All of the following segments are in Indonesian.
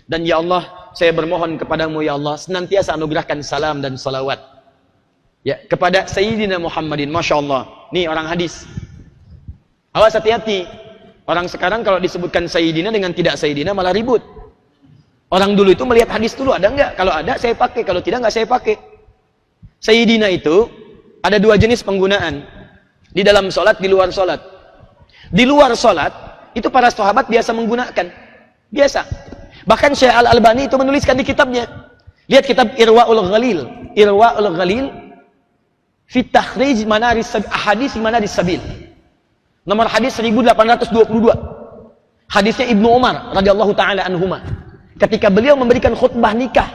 Dan ya Allah, saya bermohon kepadamu ya Allah, senantiasa anugerahkan salam dan salawat ya kepada Sayyidina Muhammadin. Masya Allah, nih orang hadis. Awas, hati-hati. Orang sekarang kalau disebutkan Sayyidina dengan tidak Sayyidina malah ribut. Orang dulu itu melihat hadis dulu, ada enggak? Kalau ada saya pakai, kalau tidak enggak saya pakai. Sayyidina itu ada dua jenis penggunaan. Di dalam sholat, di luar sholat. Di luar sholat, itu para sahabat biasa menggunakan. Biasa. Bahkan Syekh Al-Albani itu menuliskan di kitabnya. Lihat kitab Irwaul Ghalil. Irwaul Ghalil fi takhrij manaris ahadits manaris sabil. Nomor hadis 1822. Hadisnya Ibnu Umar radhiyallahu taala anhuma. Ketika beliau memberikan khutbah nikah.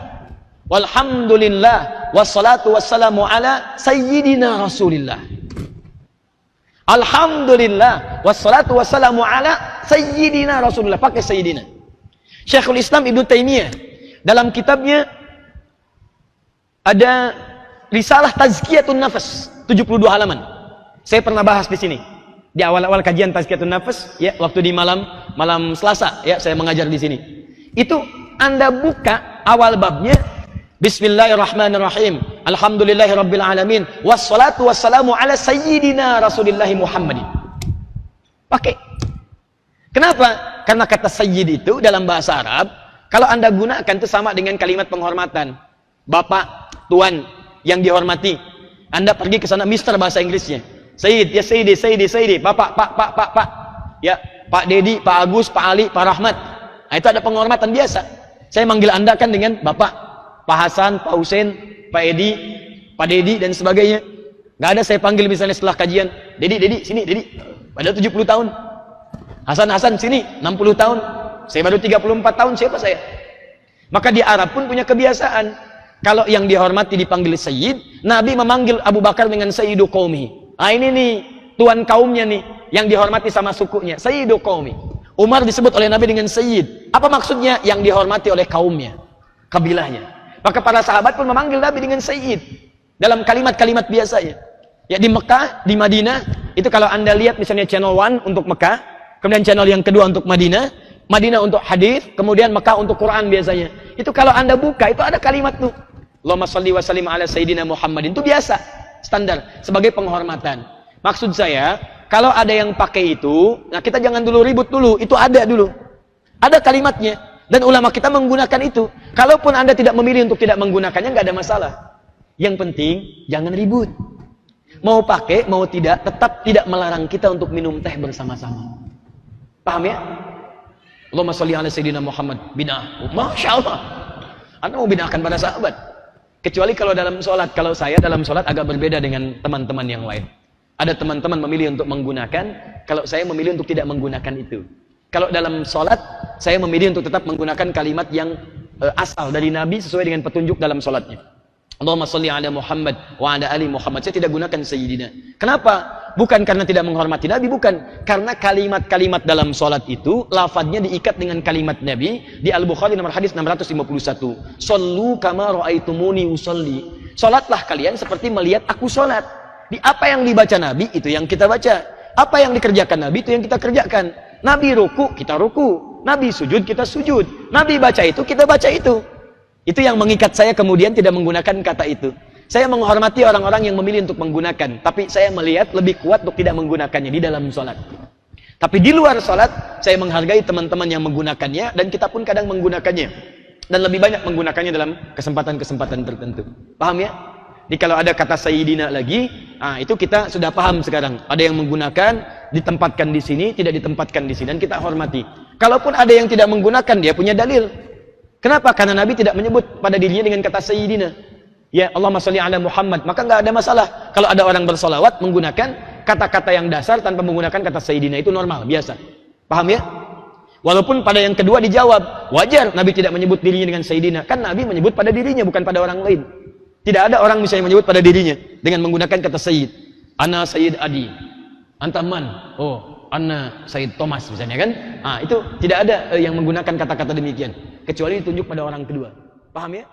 Walhamdulillah wassalatu wassalamu ala sayyidina Rasulillah. Alhamdulillah wassalatu wassalamu ala sayyidina Rasulillah. Pakai sayyidina. Syekhul Islam Ibnu Taimiyah dalam kitabnya ada risalah Tazkiyatun Nafas 72 halaman. Saya pernah bahas di sini di awal-awal kajian Tazkiyatun Nafas ya, waktu di malam Selasa ya, saya mengajar di sini. Itu Anda buka awal babnya Bismillahirrahmanirrahim. Alhamdulillahirabbil alamin wassalatu wassalamu ala sayyidina Rasulillahi Muhammadin. Pakai. Kenapa? Karena kata sayyid itu dalam bahasa Arab, kalau Anda gunakan itu sama dengan kalimat penghormatan. Bapak, tuan yang dihormati. Anda pergi ke sana, Mister bahasa Inggrisnya. Sayyid, ya sayyidi, sayyidi, sayyidi. Bapak, pak. Ya, Pak Dedi, Pak Agus, Pak Ali, Pak Rahmat. Nah, itu ada penghormatan biasa. Saya manggil Anda kan dengan Bapak, Pak Hasan, Pak Husain, Pak Edi, Pak Dedi, dan sebagainya. Nggak ada saya panggil misalnya setelah kajian, Dedi, sini, Dedi. Padahal 70 tahun. Hasan, sini, 60 tahun. Saya baru 34 tahun, siapa saya? Maka di Arab pun punya kebiasaan. Kalau yang dihormati dipanggil Sayyid, Nabi memanggil Abu Bakar dengan Sayyidu Qaumi. Ah, ini nih, tuan kaumnya nih, yang dihormati sama sukunya. Sayyidu Qaumi. Umar disebut oleh Nabi dengan Sayyid. Apa maksudnya? Yang dihormati oleh kaumnya, kabilahnya. Maka para sahabat pun memanggil Nabi dengan Sayyid. Dalam kalimat-kalimat biasanya. Ya, di Mekah, di Madinah, itu kalau Anda lihat misalnya channel 1 untuk Mekah, kemudian channel yang kedua untuk Madinah untuk hadis, kemudian Mekah untuk Quran biasanya. Itu kalau Anda buka, itu ada kalimat tuh. Allahumma shalli wa sallim ala sayyidina Muhammadin. Itu biasa, standar, sebagai penghormatan. Maksud saya, kalau ada yang pakai itu, nah kita jangan dulu ribut dulu, itu ada dulu. Ada kalimatnya, dan ulama kita menggunakan itu. Kalaupun Anda tidak memilih untuk tidak menggunakannya, nggak ada masalah. Yang penting, jangan ribut. Mau pakai, mau tidak, tetap tidak melarang kita untuk minum teh bersama-sama. Paham ya? Allahumma sholli ala sayyidina Muhammad. Bid'ah. Masya Allah. Anda mau bid'ahkan pada sahabat. Kecuali kalau dalam sholat. Kalau saya dalam sholat agak berbeda dengan teman-teman yang lain. Ada teman-teman memilih untuk menggunakan. Kalau saya memilih untuk tidak menggunakan itu. Kalau dalam sholat, saya memilih untuk tetap menggunakan kalimat yang asal dari Nabi sesuai dengan petunjuk dalam sholatnya. Allahumma sholli ala Muhammad wa ala ali Muhammad. Saya tidak gunakan sayyidina. Kenapa? Bukan karena tidak menghormati Nabi, bukan. Karena kalimat-kalimat dalam sholat itu, lafadznya diikat dengan kalimat Nabi. Di Al-Bukhari nomor hadis 651. Shollu kama ra'aitumuni usolli. Sholatlah kalian seperti melihat aku sholat. Di apa yang dibaca Nabi, itu yang kita baca. Apa yang dikerjakan Nabi, itu yang kita kerjakan. Nabi ruku, kita ruku. Nabi sujud, kita sujud. Nabi baca itu, kita baca itu. Itu yang mengikat saya kemudian tidak menggunakan kata itu. Saya menghormati orang-orang yang memilih untuk menggunakan, tapi saya melihat lebih kuat untuk tidak menggunakannya di dalam sholat. Tapi di luar sholat, saya menghargai teman-teman yang menggunakannya, dan kita pun kadang menggunakannya. Dan lebih banyak menggunakannya dalam kesempatan-kesempatan tertentu. Paham ya? Jadi kalau ada kata Sayyidina lagi, itu kita sudah paham sekarang. Ada yang menggunakan, ditempatkan di sini, tidak ditempatkan di sini, dan kita hormati. Kalaupun ada yang tidak menggunakan, dia punya dalil. Kenapa? Karena Nabi tidak menyebut pada dirinya dengan kata Sayyidina. Ya, Allahumma sholli ala Muhammad. Maka nggak ada masalah. Kalau ada orang bersolawat menggunakan kata-kata yang dasar tanpa menggunakan kata Sayyidina, itu normal, biasa. Paham ya? Walaupun pada yang kedua dijawab, wajar Nabi tidak menyebut dirinya dengan Sayyidina. Kan Nabi menyebut pada dirinya, bukan pada orang lain. Tidak ada orang misalnya menyebut pada dirinya dengan menggunakan kata Sayyid. Ana Sayyid Adi. Anta man? Oh, Ana Sayyid Thomas misalnya kan? Itu tidak ada yang menggunakan kata-kata demikian. Kecuali ditunjuk pada orang kedua. Paham ya?